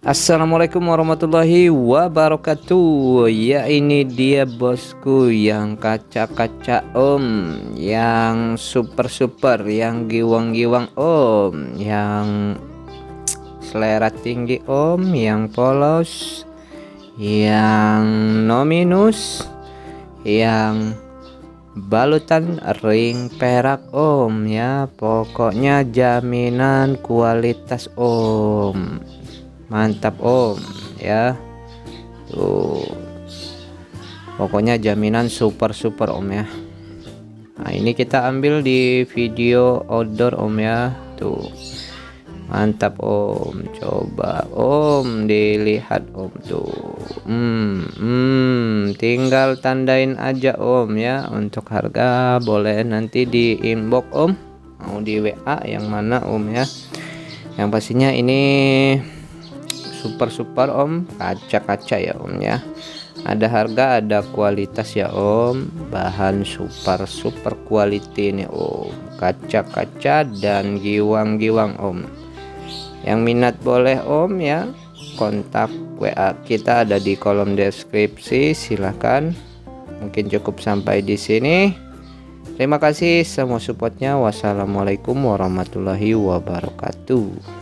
Assalamualaikum warahmatullahi wabarakatuh. Ya, ini dia bosku yang kaca-kaca om, yang super-super, yang giwang-giwang om, yang selera tinggi om, yang polos, yang no minus, yang balutan ring perak om ya. Pokoknya jaminan kualitas om. Mantap om ya, tuh pokoknya jaminan super om ya. Nah, ini kita ambil di video outdoor om ya, tuh mantap om. Coba om dilihat om tuh. Tinggal tandain aja om ya. Untuk harga boleh nanti di inbox om, mau di WA yang mana om ya. Yang pastinya ini super om, kaca-kaca ya om ya. Ada harga, ada kualitas ya om. Bahan super quality nih om, kaca-kaca dan giwang-giwang om. Yang minat boleh om ya, kontak WA kita ada di kolom deskripsi, silahkan. Mungkin cukup sampai di sini. Terima kasih semua supportnya. Wassalamualaikum warahmatullahi wabarakatuh.